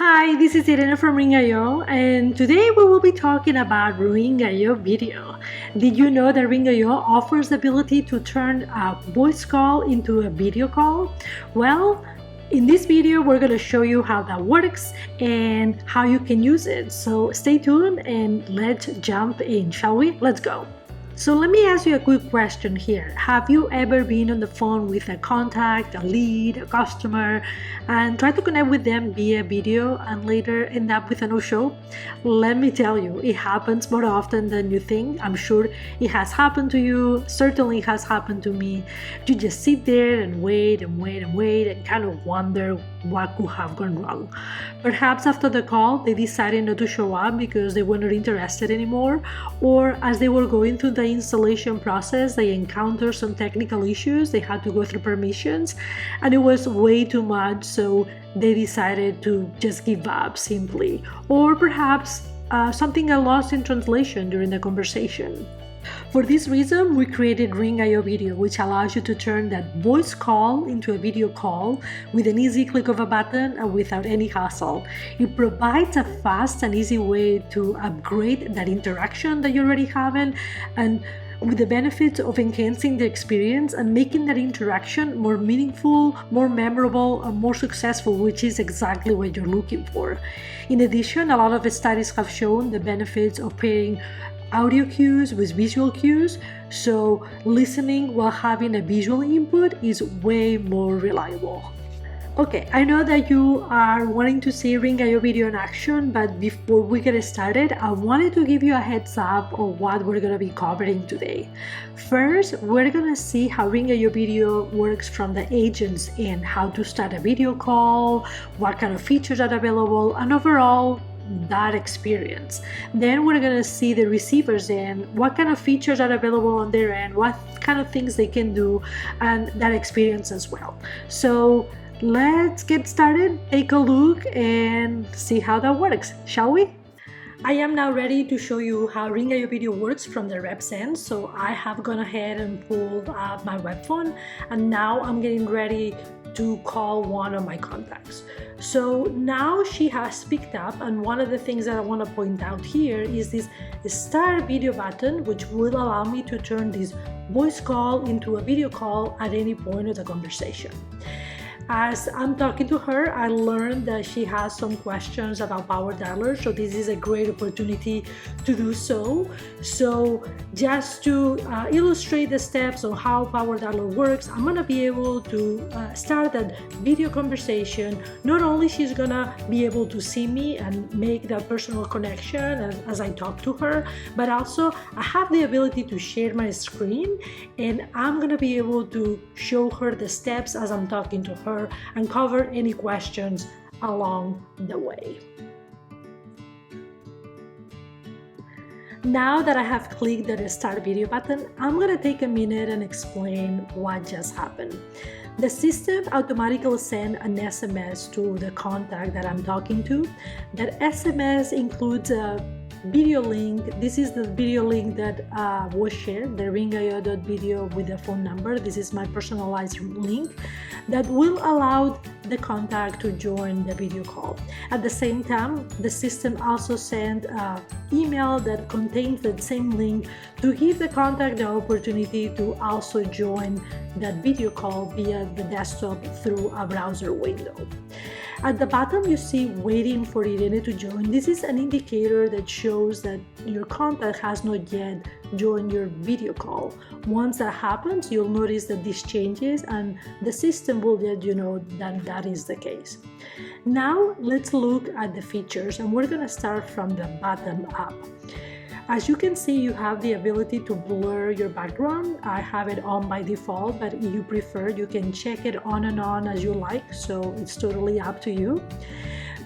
Hi, this is Irene from Ring.io, and today we will be talking about Ring.io video. Did you know that Ring.io offers the ability to turn a voice call into a video call? Well, in this video, we're going to show you how that works and how you can use it. So stay tuned and let's jump in, shall we? Let's go. So let me ask you a quick question here. Have you ever been on the phone with a contact, a lead, a customer, and try to connect with them via video and later end up with a no-show? Let me tell you, it happens more often than you think. I'm sure it has happened to you, certainly it has happened to me. You just sit there and wait and kind of wonder what could have gone wrong. Perhaps after the call, they decided not to show up because they were not interested anymore, or as they were going through the installation process, they encountered some technical issues, they had to go through permissions, and it was way too much, so they decided to just give up simply. Or perhaps something got lost in translation during the conversation. For this reason, we created Ring.io video, which allows you to turn that voice call into a video call with an easy click of a button and without any hassle. It provides a fast and easy way to upgrade that interaction that you're already having, and with the benefits of enhancing the experience and making that interaction more meaningful, more memorable, and more successful, which is exactly what you're looking for. In addition, a lot of studies have shown the benefits of pairing audio cues with visual cues, so listening while having a visual input is way more reliable. Okay, I know that you are wanting to see Ring.io video in action, but before we get started, I wanted to give you a heads up of what we're going to be covering today. First, we're going to see how Ring.io video works from the agent's end, how to start a video call, what kind of features are available, and overall that experience. Then we're going to see the receiver's end, what kind of features are available on their end, what kind of things they can do, and that experience as well. So let's get started, take a look and see how that works, shall we? I am now ready to show you how Ring.io video works from the rep's end. So I have gone ahead and pulled up my web phone, and now I'm getting ready to call one of my contacts. So now she has picked up, and one of the things that I want to point out here is this start video button, which will allow me to turn this voice call into a video call at any point of the conversation. As I'm talking to her, I learned that she has some questions about Power Dialer, so this is a great opportunity to do so. So just to illustrate the steps of how Power Dialer works, I'm gonna be able to start that video conversation. Not only she's gonna be able to see me and make that personal connection as I talk to her, but also I have the ability to share my screen, and I'm gonna be able to show her the steps as I'm talking to her and cover any questions along the way. Now that I have clicked the start video button, I'm going to take a minute and explain what just happened. The system automatically sends an SMS to the contact that I'm talking to. That SMS includes a video link. This is the video link that was shared, the ring.io.video with the phone number. This is my personalized link that will allow the contact to join the video call. At the same time, the system also sent an email that contains that same link to give the contact the opportunity to also join that video call via the desktop through a browser window. At the bottom, you see waiting for Irene to join. This is an indicator that shows that your contact has not yet joined your video call. Once that happens, you'll notice that this changes and the system will let you know that that is the case. Now, let's look at the features, and we're going to start from the bottom up. As you can see, you have the ability to blur your background. I have it on by default, but if you prefer, you can check it on and on as you like, so it's totally up to you.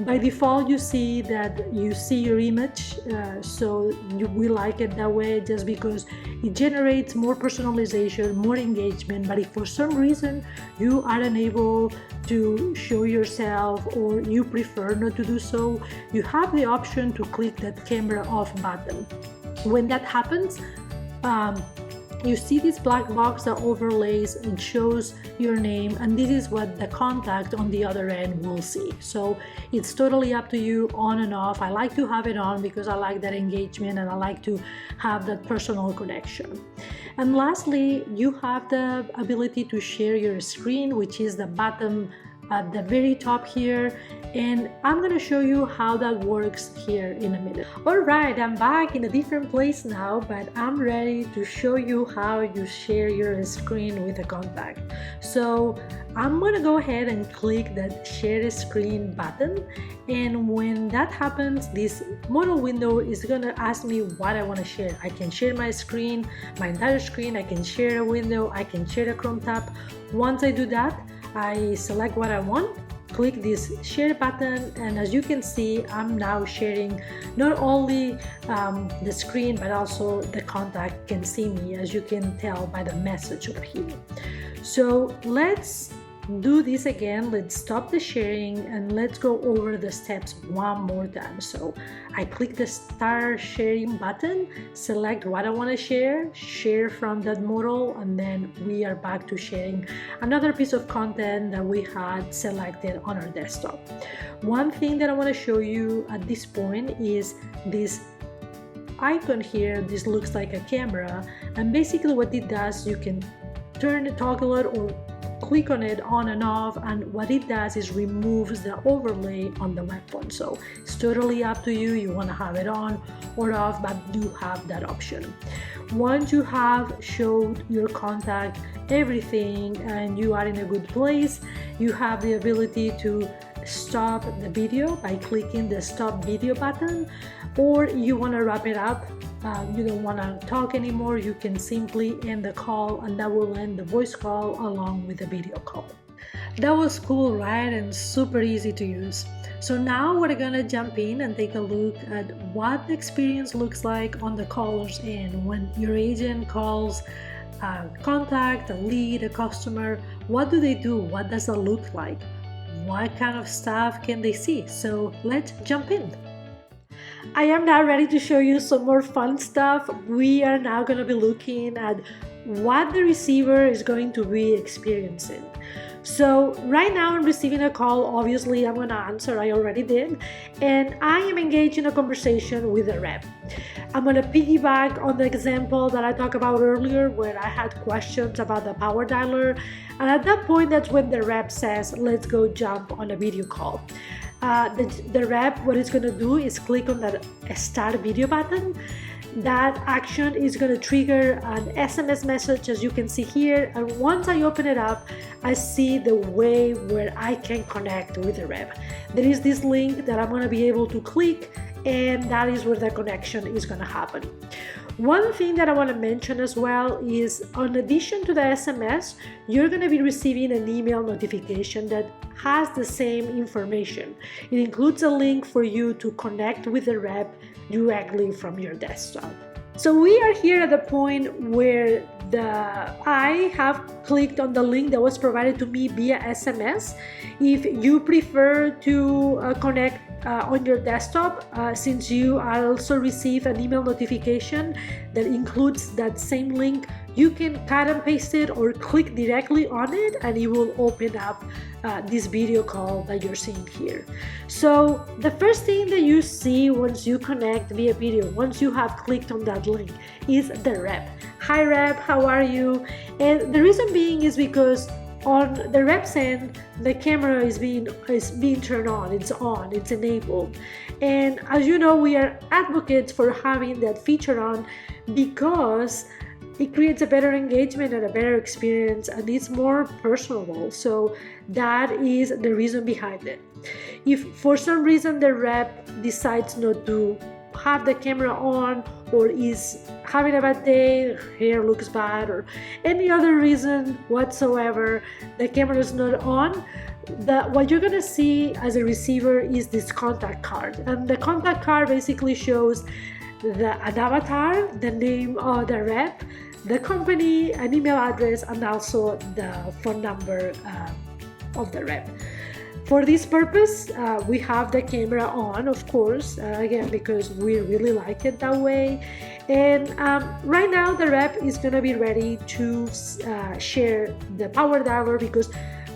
By default, you see that you see your image, so we like it that way just because it generates more personalization, more engagement. But if for some reason you are unable to show yourself or you prefer not to do so, you have the option to click that camera off button. When that happens, you see this black box that overlays and shows your name, and this is what the contact on the other end will see. So it's totally up to you, on and off. I like to have it on because I like that engagement and I like to have that personal connection. And lastly, you have the ability to share your screen, which is the button at the very top here, and I'm gonna show you how that works here in a minute. Alright, I'm back in a different place now, but I'm ready to show you how you share your screen with a contact. So I'm gonna go ahead and click that share screen button, and when that happens, this modal window is gonna ask me what I want to share. I can share my screen, my entire screen, I can share a window, I can share a Chrome tab. Once I do that, I select what I want, click this share button, and as you can see, I'm now sharing not only the screen but also the contact can see me, as you can tell by the message over here. So let's do this again. Let's stop the sharing and let's go over the steps one more time. So I click the start sharing button, select what I want to share from that modal, and then we are back to sharing another piece of content that we had selected on our desktop. One thing that I want to show you at this point is this icon here. This looks like a camera, and basically what it does, you can toggle it or click on it on and off, and what it does is removes the overlay on the web phone. So it's totally up to you. You want to have it on or off, but you have that option. Once you have showed your contact everything and you are in a good place, you have the ability to stop the video by clicking the stop video button, or you want to wrap it up. You don't want to talk anymore, you can simply end the call, and that will end the voice call along with the video call. That was cool, right? And super easy to use. So now we're gonna jump in and take a look at what the experience looks like on the caller's end. When your agent calls a contact, a lead, a customer, what do they do? What does it look like? What kind of stuff can they see? So let's jump in. I am now ready to show you some more fun stuff. We are now going to be looking at what the receiver is going to be experiencing. So right now I'm receiving a call. Obviously I'm going to answer, I already did, and I am engaged in a conversation with a rep. I'm going to piggyback on the example that I talked about earlier where I had questions about the power dialer, and at that point that's when the rep says, let's go jump on a video call. The rep, what it's going to do is click on that start video button. That action is going to trigger an SMS message, as you can see here, and once I open it up, I see the way where I can connect with the rep. There is this link that I'm going to be able to click, and that is where the connection is going to happen. One thing that I want to mention as well is, in addition to the SMS, you're going to be receiving an email notification that has the same information. It includes a link for you to connect with the rep directly from your desktop. So we are here at the point where I have clicked on the link that was provided to me via SMS. If you prefer to connect on your desktop, since you also receive an email notification that includes that same link, you can cut and paste it or click directly on it and it will open up this video call that you're seeing here. So the first thing that you see once you connect via video, once you have clicked on that link, is the rep. Hi rep, how are you? And the reason being is because on the rep's end, the camera is being turned on, it's enabled. And as you know, we are advocates for having that feature on because it creates a better engagement and a better experience, and it's more personable. So that is the reason behind it. If for some reason the rep decides not to have the camera on, or is having a bad day, hair looks bad, or any other reason whatsoever, the camera is not on, what you're gonna see as a receiver is this contact card. And the contact card basically shows an avatar, the name of the rep, the company, an email address, and also the phone number of the rep. For this purpose, we have the camera on, of course, again, because we really like it that way. And right now the rep is gonna be ready to share the power dialer, because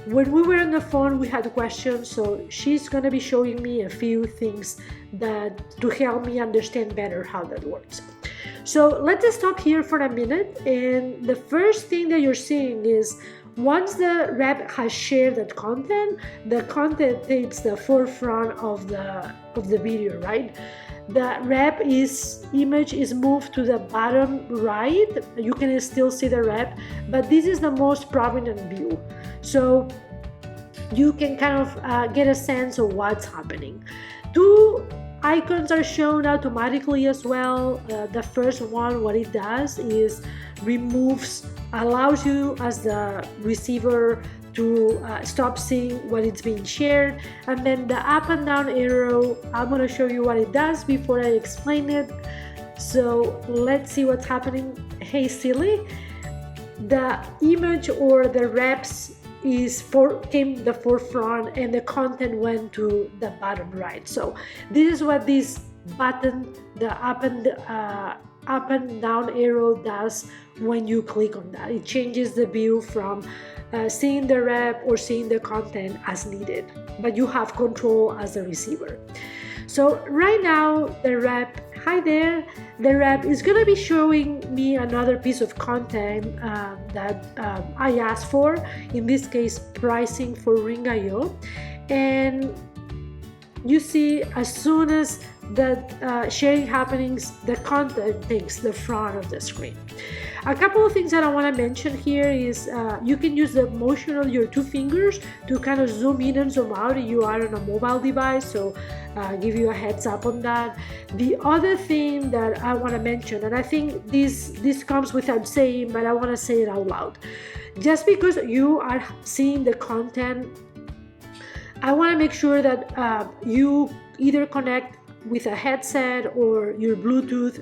when we were on the phone we had questions, so she's gonna be showing me a few things that to help me understand better how that works. So let's stop here for a minute, and the first thing that you're seeing is once the rep has shared that content, the content takes the forefront of the video, right? The rep image is moved to the bottom right. You can still see the rep, but this is the most prominent view. So you can kind of get a sense of what's happening. Two icons are shown automatically as well. The first one, what it does is allows you as the receiver to stop seeing what is being shared. And then the up and down arrow, I'm going to show you what it does before I explain it. So let's see what's happening. Hey Silly, the image or the reps came the forefront and the content went to the bottom right. So this is what this button, the up and down arrow, does when you click on that. It changes the view from seeing the rep or seeing the content as needed, but you have control as a receiver. So right now the rep, hi there, the rep is going to be showing me another piece of content that I asked for, in this case pricing for Ring.io. And you see, as soon as that sharing happenings, the content takes the front of the screen. A couple of things that I want to mention here is you can use the motion of your two fingers to kind of zoom in and zoom out if you are on a mobile device, so give you a heads up on that. The other thing that I want to mention, and I think this comes without saying, but I want to say it out loud. Just because you are seeing the content, I want to make sure that you either connect with a headset or your Bluetooth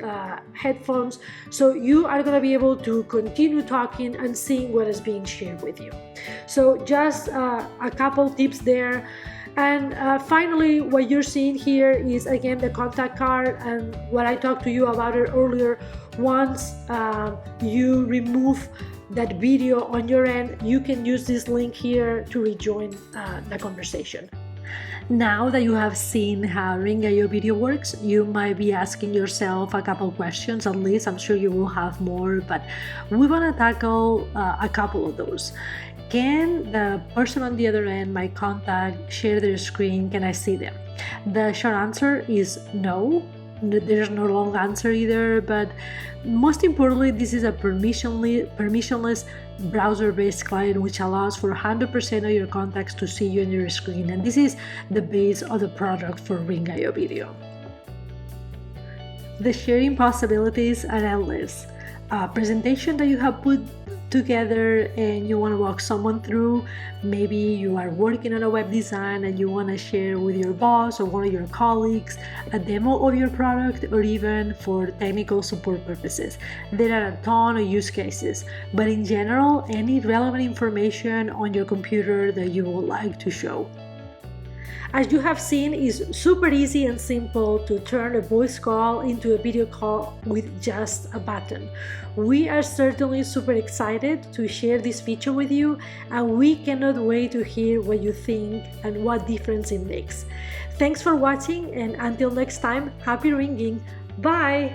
headphones, so you are going to be able to continue talking and seeing what is being shared with you. So just a couple tips there. And finally, what you're seeing here is again the contact card, and what I talked to you about it earlier. Once you remove that video on your end, you can use this link here to rejoin the conversation. Now that you have seen how Ring.io video works, you might be asking yourself a couple questions. At least I'm sure you will have more, but we want to tackle a couple of those. Can the person on the other end, my contact, share their screen? Can I see them? The short answer is no. There's no long answer either, but most importantly, this is a permissionless browser-based client, which allows for 100% of your contacts to see you on your screen, and this is the base of the product for Ring.io video. The sharing possibilities are endless. A presentation that you have put together and you want to walk someone through, maybe you are working on a web design and you want to share with your boss or one of your colleagues a demo of your product, or even for technical support purposes. There are a ton of use cases, but in general, any relevant information on your computer that you would like to show. As you have seen, it's super easy and simple to turn a voice call into a video call with just a button. We are certainly super excited to share this feature with you, and we cannot wait to hear what you think and what difference it makes. Thanks for watching, and until next time, happy ringing. Bye!